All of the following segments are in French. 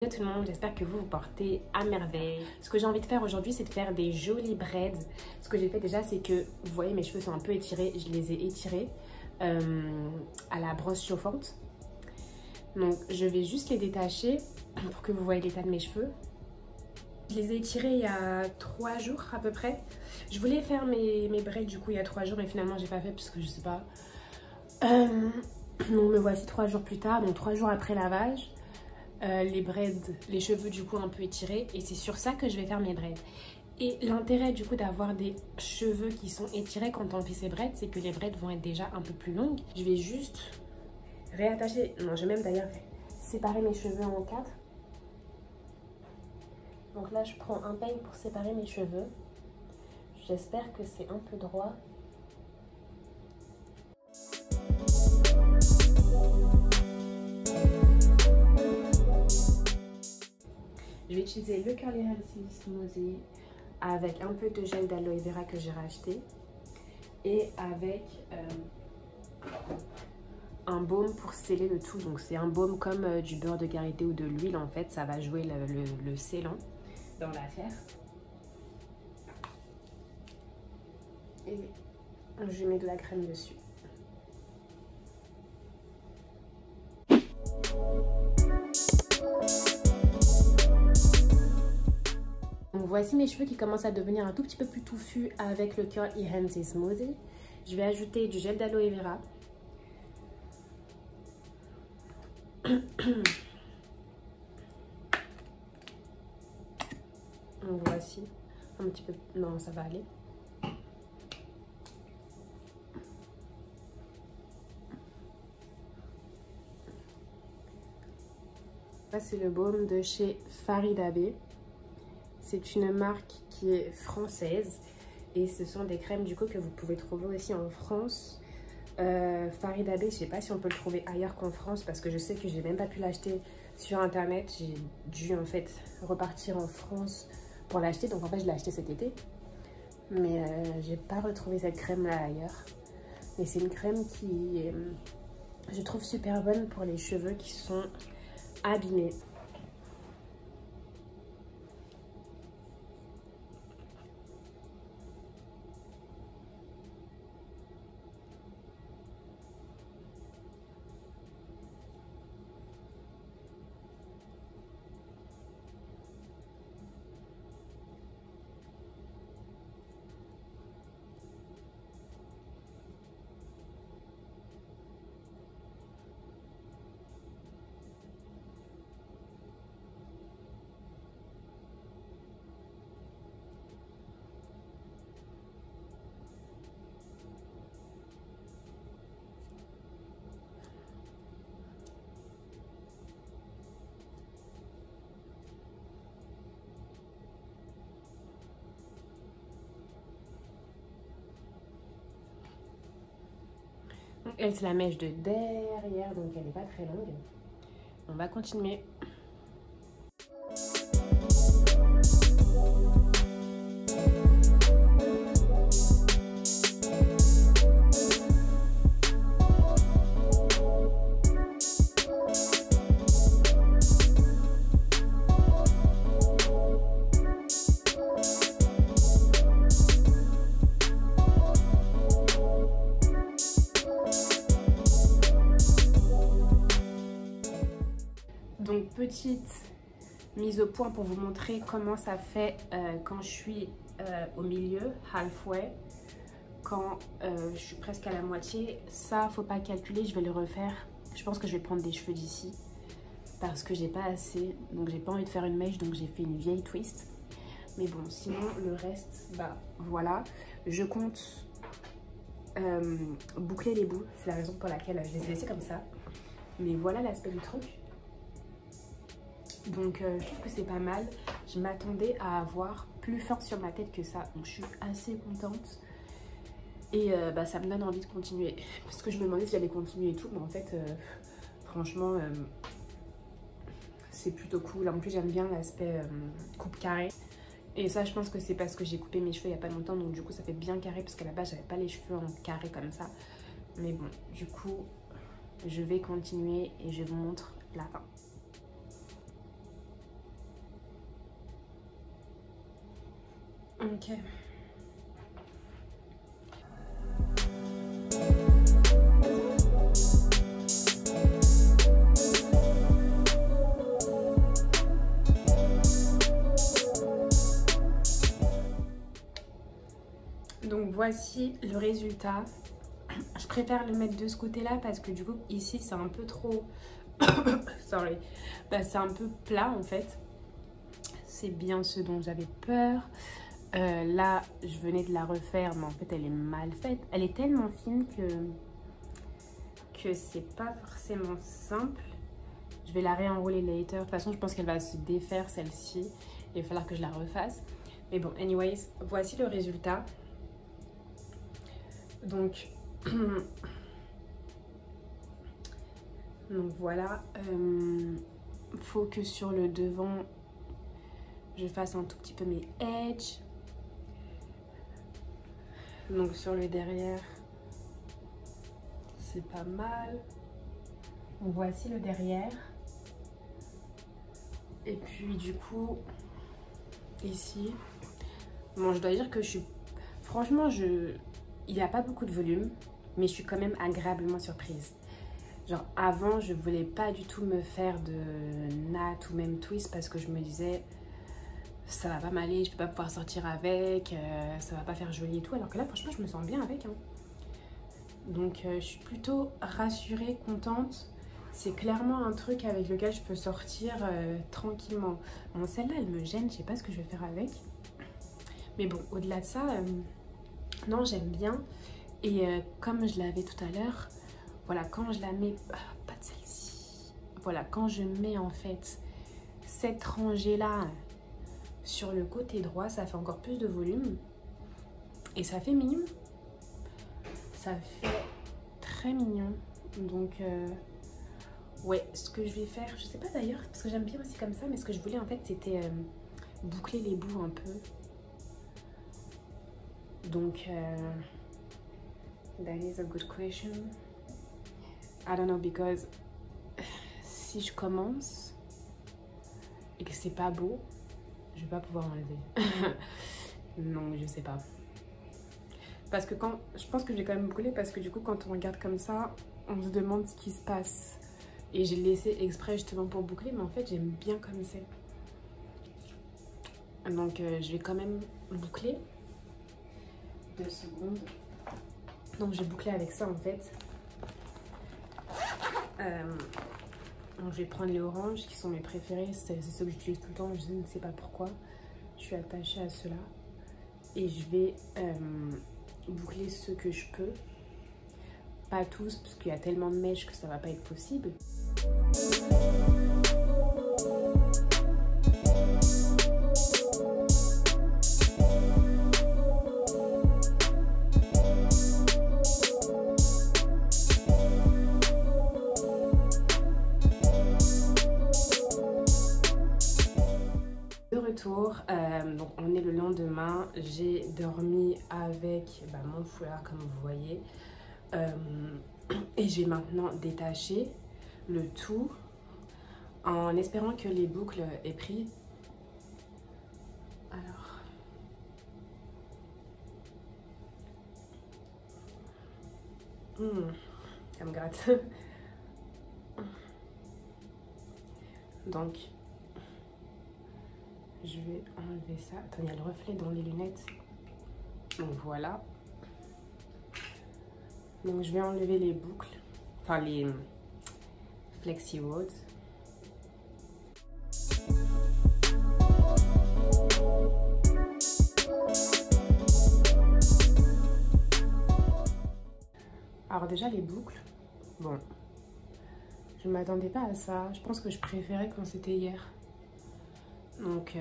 Hello tout le monde, j'espère que vous vous portez à merveille. Ce que j'ai envie de faire aujourd'hui, c'est de faire des jolis braids. Ce que j'ai fait déjà, c'est que, vous voyez, mes cheveux sont un peu étirés. Je les ai étirés à la brosse chauffante. Donc, je vais juste les détacher pour que vous voyez l'état de mes cheveux. Je les ai étirés il y a 3 jours à peu près. Je voulais faire mes braids du coup il y a 3 jours, mais finalement, j'ai pas fait parce que je sais pas. Donc, me voici 3 jours plus tard, donc 3 jours après lavage. Les braids, les cheveux du coup un peu étirés, et c'est sur ça que je vais faire mes braids. Et l'intérêt du coup d'avoir des cheveux qui sont étirés quand on fait ces braids, c'est que les braids vont être déjà un peu plus longues. Je vais juste réattacher, non, je vais même d'ailleurs séparer mes cheveux en 4. Donc là je prends un peigne pour séparer mes cheveux. J'espère que c'est un peu droit. Je vais utiliser le Curly Hensi Smoothie avec un peu de gel d'aloe vera que j'ai racheté et avec un baume pour sceller le tout. Donc c'est un baume comme du beurre de karité ou de l'huile en fait. Ça va jouer le scellant dans l'affaire. Et je mets de la crème dessus. Donc voici mes cheveux qui commencent à devenir un tout petit peu plus touffus avec le Curly Hensi Smoothie. Je vais ajouter du gel d'aloe vera. Donc voici un petit peu, non ça va aller. Ça c'est le baume de chez Farida Bey. C'est une marque qui est française et ce sont des crèmes du coup que vous pouvez trouver aussi en France. Farida Bey, je sais pas si on peut le trouver ailleurs qu'en France parce que je sais que j'ai même pas pu l'acheter sur internet. J'ai dû en fait repartir en France pour l'acheter, donc en fait je l'ai acheté cet été. Mais j'ai pas retrouvé cette crème là ailleurs. Mais c'est une crème qui est, je trouve super bonne pour les cheveux qui sont abîmés. Elle, c'est la mèche de derrière, donc elle n'est pas très longue. On va continuer. Donc petite mise au point pour vous montrer comment ça fait quand je suis au milieu, halfway, quand je suis presque à la moitié. Ça, faut pas calculer, je vais le refaire. Je pense que je vais prendre des cheveux d'ici parce que j'ai pas assez, donc j'ai pas envie de faire une mèche, donc j'ai fait une vieille twist. Mais bon, sinon le reste, bah voilà. Je compte boucler les bouts, c'est la raison pour laquelle je les ai laissés comme ça. Mais voilà l'aspect du truc. Donc je trouve que c'est pas mal. Je m'attendais à avoir plus fort sur ma tête que ça. Donc je suis assez contente. Et bah, ça me donne envie de continuer. Parce que je me demandais si j'allais continuer et tout. Mais en fait, franchement, c'est plutôt cool. En plus, j'aime bien l'aspect coupe carré. Et ça, je pense que c'est parce que j'ai coupé mes cheveux il n'y a pas longtemps. Donc du coup, ça fait bien carré. Parce qu'à la base, j'avais pas les cheveux en carré comme ça. Mais bon, du coup, je vais continuer et je vous montre la fin. Ok. Donc voici le résultat. Je préfère le mettre de ce côté-là parce que du coup ici c'est un peu trop... Sorry. Bah, c'est un peu plat en fait. C'est bien ce dont j'avais peur. Là je venais de la refaire mais en fait elle est mal faite. Elle est tellement fine que c'est pas forcément simple. Je vais la réenrouler later. De toute façon je pense qu'elle va se défaire celle-ci. Il va falloir que je la refasse. Mais bon, anyways, voici le résultat. Donc voilà, faut que sur le devant je fasse un tout petit peu mes edges. Donc sur le derrière c'est pas mal. Donc voici le derrière. Et puis du coup ici, bon je dois dire que je suis franchement il n'y a pas beaucoup de volume, mais je suis quand même agréablement surprise. Genre avant, je voulais pas du tout me faire de natte ou même twist parce que je me disais ça va pas m'aller, je peux pas pouvoir sortir avec, ça va pas faire joli et tout. Alors que là, franchement, je me sens bien avec. Hein. Donc je suis plutôt rassurée, contente. C'est clairement un truc avec lequel je peux sortir tranquillement. Bon, celle-là, elle me gêne, je sais pas ce que je vais faire avec. Mais bon, au-delà de ça... non, j'aime bien. Et comme je l'avais tout à l'heure, voilà, quand je la mets... pas de celle-ci. Voilà, quand je mets en fait cette rangée-là sur le côté droit, ça fait encore plus de volume. Et ça fait mignon. Ça fait très mignon. Donc, ouais, ce que je vais faire, je sais pas d'ailleurs, parce que j'aime bien aussi comme ça, mais ce que je voulais en fait, c'était boucler les bouts un peu. Donc, that is a good question. I don't know, because si je commence et que c'est pas beau, je vais pas pouvoir enlever. Non, je sais pas. Parce que quand, je pense que j'ai quand même bouclé parce que du coup, quand on regarde comme ça, on se demande ce qui se passe. Et j'ai laissé exprès justement pour boucler, mais en fait, j'aime bien comme c'est. Donc, je vais quand même boucler. 2 secondes. Donc j'ai bouclé avec ça en fait. Donc je vais prendre les oranges qui sont mes préférés. C'est ceux que j'utilise tout le temps. Je ne sais pas pourquoi. Je suis attachée à ceux-là. Et je vais boucler ceux que je peux. Pas tous parce qu'il y a tellement de mèches que ça va pas être possible. Donc on est le lendemain, j'ai dormi avec mon foulard comme vous voyez et j'ai maintenant détaché le tout en espérant que les boucles aient pris. Alors ça me gratte. Donc je vais enlever ça. Attends, il y a le reflet dans les lunettes. Donc voilà. Donc je vais enlever les boucles. Enfin les flexi rods. Alors déjà les boucles. Bon. Je ne m'attendais pas à ça. Je pense que je préférais quand c'était hier. Donc,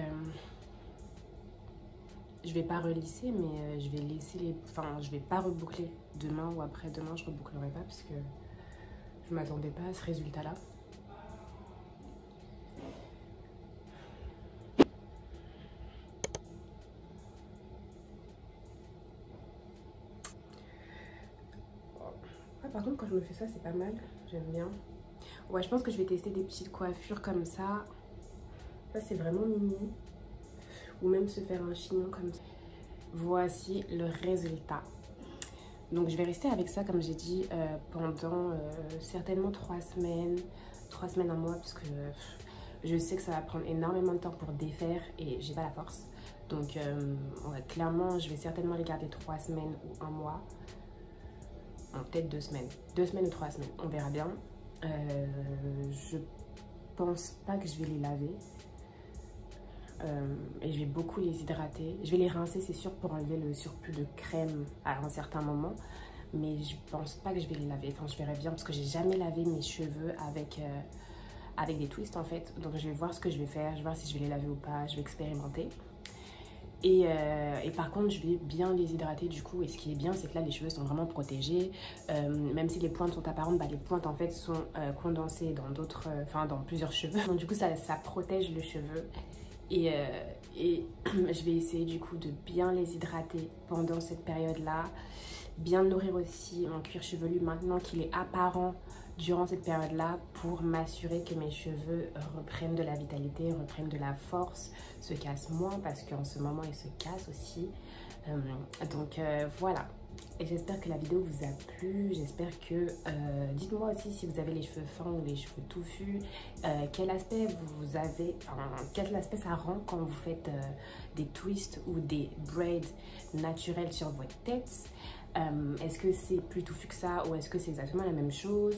je vais pas relisser, mais je vais laisser les... Enfin, je vais pas reboucler demain ou après-demain. Je rebouclerai pas parce que je m'attendais pas à ce résultat-là. Ah, par contre, quand je me fais ça, c'est pas mal. J'aime bien. Ouais, je pense que je vais tester des petites coiffures comme ça. Ça, c'est vraiment mignon. Ou même se faire un chignon comme ça. voici le résultat. Donc je vais rester avec ça comme j'ai dit pendant certainement 3 semaines, 1 mois, parce que je sais que ça va prendre énormément de temps pour défaire et j'ai pas la force. Donc ouais, clairement je vais certainement les garder 3 semaines ou 1 mois. Peut-être 2 semaines. 2 semaines ou 3 semaines, on verra bien. Je pense pas que je vais les laver. Et je vais beaucoup les hydrater. Je vais les rincer, c'est sûr, pour enlever le surplus de crème à un certain moment. Mais je pense pas que je vais les laver. Enfin, je verrai bien parce que j'ai jamais lavé mes cheveux avec des twists en fait. Donc je vais voir ce que je vais faire. Je vais voir si je vais les laver ou pas. Je vais expérimenter. Et par contre, je vais bien les hydrater du coup. Et ce qui est bien, c'est que là, les cheveux sont vraiment protégés. Même si les pointes sont apparentes, bah, les pointes en fait sont condensées dans d'autres, dans plusieurs cheveux. Donc du coup, ça protège le cheveu. Et je vais essayer du coup de bien les hydrater pendant cette période-là. Bien nourrir aussi mon cuir chevelu maintenant qu'il est apparent durant cette période-là pour m'assurer que mes cheveux reprennent de la vitalité, reprennent de la force, se cassent moins parce qu'en ce moment ils se cassent aussi. Donc voilà. Et j'espère que la vidéo vous a plu, j'espère que... dites-moi aussi si vous avez les cheveux fins ou les cheveux touffus, quel aspect vous avez, quel aspect ça rend quand vous faites des twists ou des braids naturels sur votre tête. Est-ce que c'est plus touffu que ça ou est-ce que c'est exactement la même chose?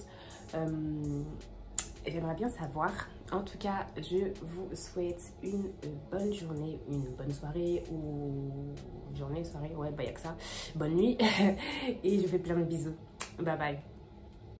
J'aimerais bien savoir. En tout cas, je vous souhaite une bonne journée, une bonne soirée ou journée, soirée, ouais, bah y a que ça. Bonne nuit et je vous fais plein de bisous. Bye bye.